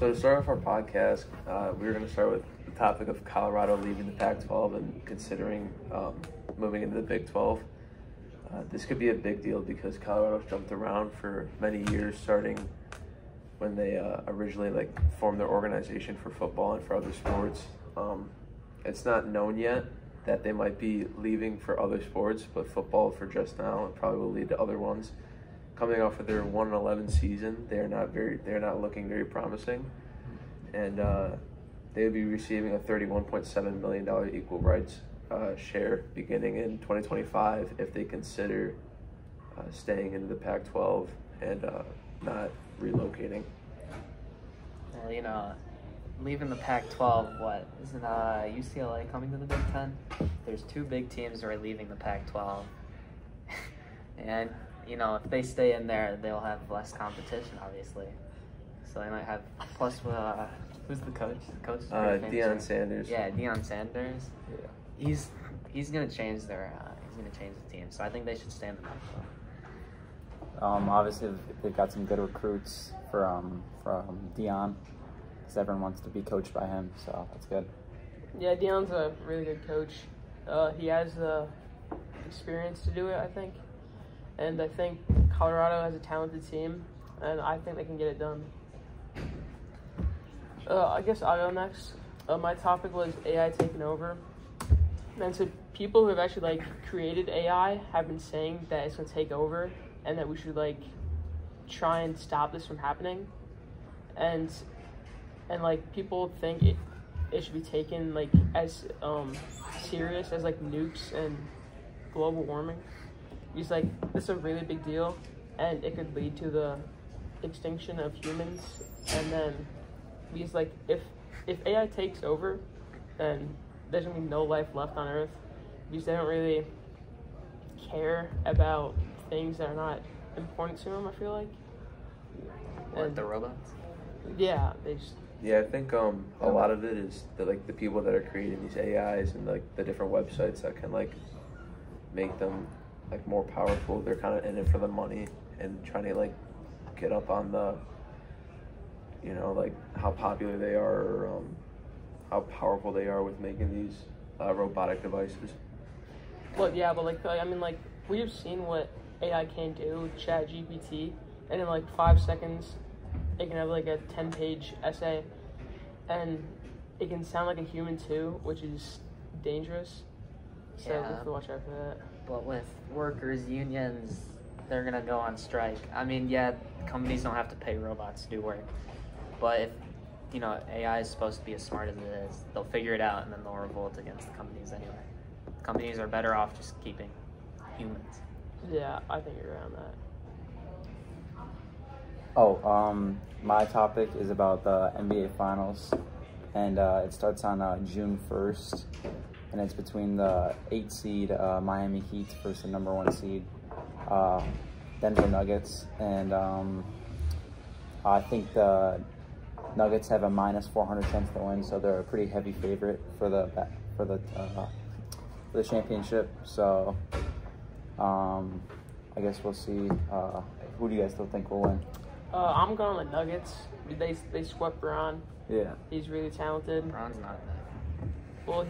So to start off our podcast, we were going to start with the topic of Colorado leaving the Pac-12 and considering moving into the Big 12. This could be a big deal because Colorado's jumped around for many years, starting when they originally formed their organization for football and for other sports. It's not known yet that they might be leaving for other sports, but football for just now and probably will lead to other ones. Coming off of their 1-11 season, they're not looking very promising, and they would be receiving a $31.7 million equal rights share beginning in 2025 if they consider staying in the Pac-12 and not relocating. Well, leaving the Pac-12, what? Isn't UCLA coming to the Big Ten? There's two big teams who are leaving the Pac-12. And, if they stay in there, they'll have less competition, obviously. So they might have, plus, who's the coach? The coach is Deion Sanders. Yeah, Deion Sanders. Yeah. He's going to change the team. So I think they should stay in the Pac-12. Obviously, they've got some good recruits from Deion, because everyone wants to be coached by him, so that's good. Yeah, Deion's a really good coach. He has the experience to do it, I think. And I think Colorado has a talented team, and I think they can get it done. I guess I'll go next. My topic was AI taking over. And so people who have actually created AI have been saying that it's going to take over and that we should try and stop this from happening. And people think it should be taken as serious as nukes and global warming. He's this is a really big deal, and it could lead to the extinction of humans. And then he's if AI takes over, then there's gonna be no life left on Earth because they don't really care about things that are not important to them. I feel like. Like the robots. Yeah, they just. Yeah, I think a lot of it is the people that are creating these AIs and the different websites that can make them more powerful. They're kind of in it for the money and trying to get up on the how popular they are or how powerful they are with making these robotic devices. Well, yeah, but we've seen what AI can do, ChatGPT, and in 5 seconds it can have a 10-page essay, and it can sound like a human too, which is dangerous. So we have to watch out for that. But with workers, unions, they're going to go on strike. I mean, yeah, companies don't have to pay robots to do work. But if, AI is supposed to be as smart as it is, they'll figure it out and then they'll revolt against the companies anyway. Companies are better off just keeping humans. Yeah, I think you're around that. My topic is about the NBA Finals, and it starts on June 1st. And it's between the 8 seed Miami Heat versus the number 1 seed Denver Nuggets, and I think the Nuggets have a -400 chance to win, so they're a pretty heavy favorite for the championship. So I guess we'll see. Who do you guys still think will win? I'm going with Nuggets. They swept Braun. Yeah, he's really talented. Braun's not that. Well,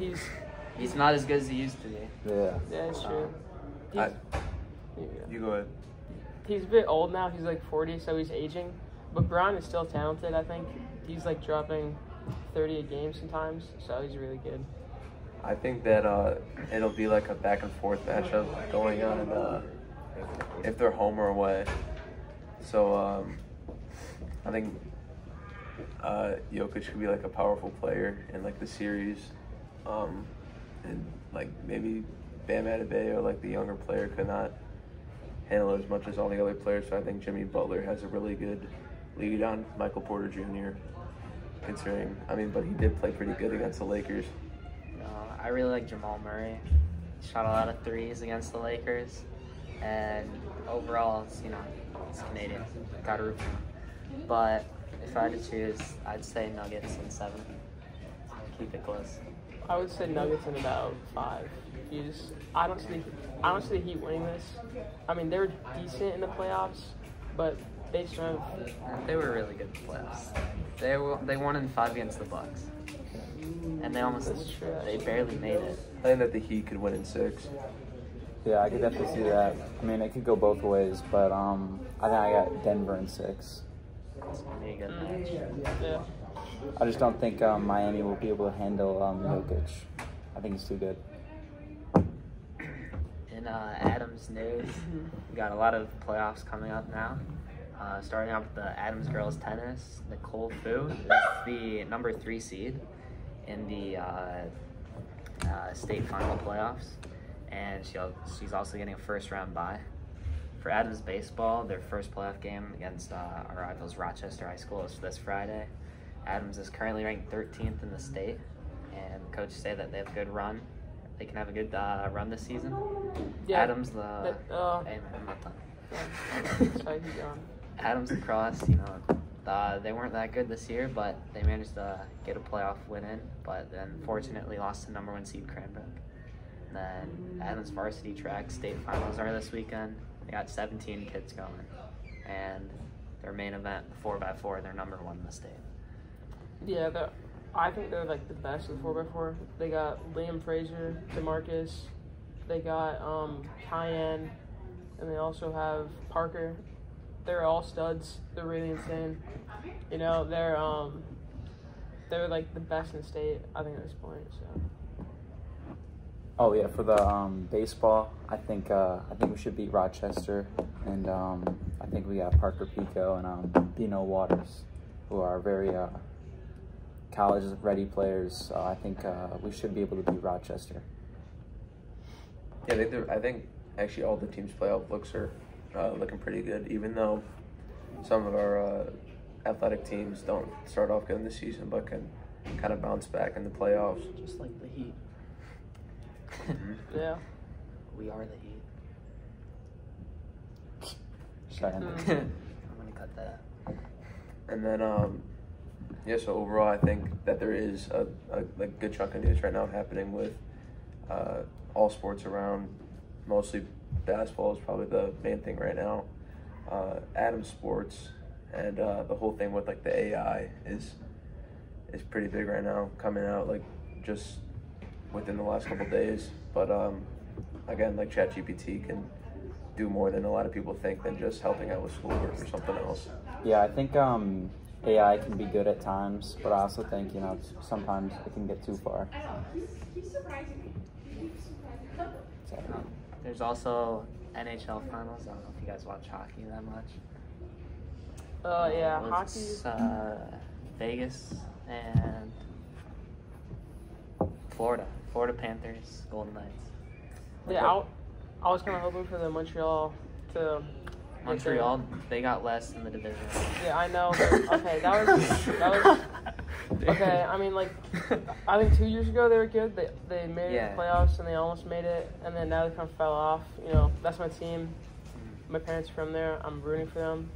He's not as good as he used to be. Yeah. Yeah, that's true. You go ahead. He's a bit old now. He's 40, so he's aging. But Braun is still talented, I think. He's dropping 30 a game sometimes, so he's really good. I think that it'll be a back and forth matchup going on if they're home or away. So I think Jokic could be a powerful player in the series. And maybe Bam Adebayo, the younger player, could not handle it as much as all the other players. So I think Jimmy Butler has a really good lead on Michael Porter Jr. But he did play pretty good against the Lakers. I really like Jamal Murray. He shot a lot of threes against the Lakers, and overall, it's Canadian. Got to root for him. But if I had to choose, I'd say Nuggets in 7. Keep it close. I would say Nuggets in about 5. I don't see the Heat winning this. They're decent in the playoffs, but they just don't They were really good in the playoffs. They won in 5 against the Bucks, and they barely made it. I think that the Heat could win in 6. Yeah, I could definitely see that. I mean, it could go both ways, but I think I got Denver in 6. It's gonna be a good match. Yeah. I just don't think Miami will be able to handle Jokic. I think he's too good. In Adams news, we got a lot of playoffs coming up now. Starting off with the Adams girls tennis, Nicole Fu is the number 3 seed in the state final playoffs, and she's also getting a first round bye. For Adams baseball, their first playoff game against our rivals Rochester High School is this Friday. Adams is currently ranked 13th in the state, and coaches say that they have a good run. They can have a good run this season. Yeah. Adams, Hey, I'm not done. sorry, keep going. Adams lacrosse, they weren't that good this year, but they managed to get a playoff win in, but then fortunately lost to number 1 seed Cranbrook. And then Adams varsity track state finals are this weekend. They got 17 kids going, and their main event, the 4x4, they're number 1 in the state. Yeah, I think they're like the best of 4x4. They got Liam Frazier, DeMarcus, they got Kieran, and they also have Parker. They're all studs. They're really insane. They're like the best in the state, I think, at this point. So. Oh yeah, for the baseball, I think we should beat Rochester, and I think we got Parker Pico and Bino Waters, who are very college-ready players. I think we should be able to beat Rochester. Yeah, I think actually all the teams' playoff looks are looking pretty good, even though some of our athletic teams don't start off good in the season, but can kind of bounce back in the playoffs. Just like the Heat. Yeah. We are the Heat. Sorry. I'm gonna cut that. And then, so overall, I think that there is a good chunk of news right now happening with all sports around. Mostly basketball is probably the main thing right now. Adams sports and the whole thing with like the AI is pretty big right now, coming out like just within the last couple of days. But again, like ChatGPT can do more than a lot of people think than just helping out with schoolwork or something else. Yeah, I think AI can be good at times, but I also think sometimes it can get too far. There's also NHL finals. I don't know if you guys watch hockey that much. Yeah, It's, hockey. Vegas and Florida. Florida Panthers, Golden Knights. Yeah, I was kind of hoping for the Montreal to. Montreal, they got less in the division. Yeah, I know. But, okay, that was. Okay, I mean, like, I think 2 years ago they were good. They made it to the playoffs and they almost made it, and then now they kind of fell off. That's my team. My parents are from there. I'm rooting for them,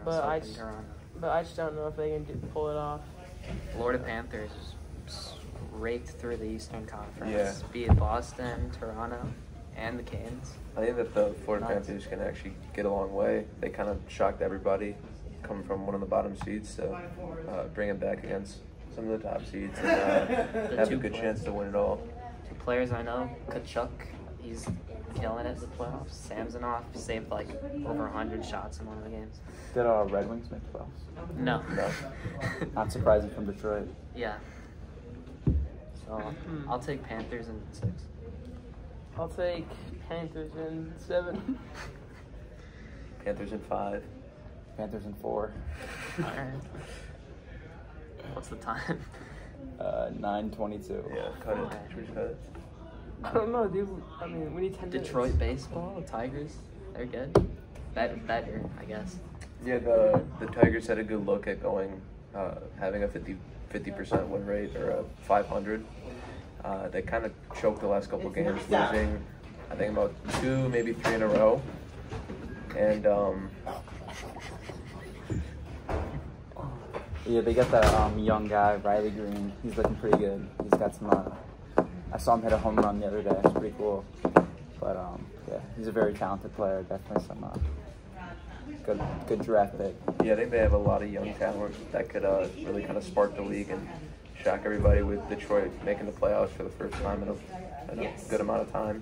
but I just don't know if they can pull it off. Florida Panthers raked through the Eastern Conference. Yeah. Beat Boston, Toronto, and the Canes. I think that the Florida Panthers can actually get a long way. They kind of shocked everybody, coming from one of the bottom seeds to bring it back against some of the top seeds and have a good chance to win it all. 2 players I know, Kachuk, he's killing it in the playoffs. Samsonov saved like over 100 shots in one of the games. Did Red Wings make the playoffs? No. Not surprising from Detroit. Yeah. So I'll take Panthers in 6. I'll take Panthers in 7. Panthers in 5. Panthers in 4. All right. What's the time? 9:22. Yeah, cut it. Should we cut it? I don't know, dude. I mean, we need 10 minutes. Detroit baseball, the Tigers, they're good. Better, I guess. Yeah, the Tigers had a good look at going, having a 50% win rate or a 500. They kind of choked the last couple of games, losing, I think, about 2, maybe 3 in a row. And yeah, they got that young guy, Riley Green. He's looking pretty good. He's got some. I saw him hit a home run the other day. It's pretty cool. But yeah, he's a very talented player. Definitely some good draft pick. Yeah, I think they have a lot of young talent that could really kind of spark the league and shock everybody with Detroit making the playoffs for the first time in a good amount of time.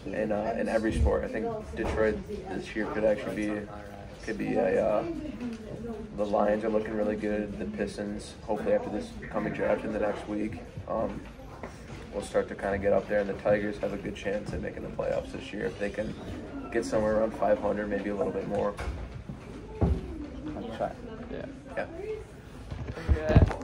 And in every sport, I think Detroit this year could actually be the Lions are looking really good. The Pistons, hopefully after this coming draft in the next week, will start to kind of get up there. And the Tigers have a good chance at making the playoffs this year if they can get somewhere around 500, maybe a little bit more. I'll try. Yeah. Yeah.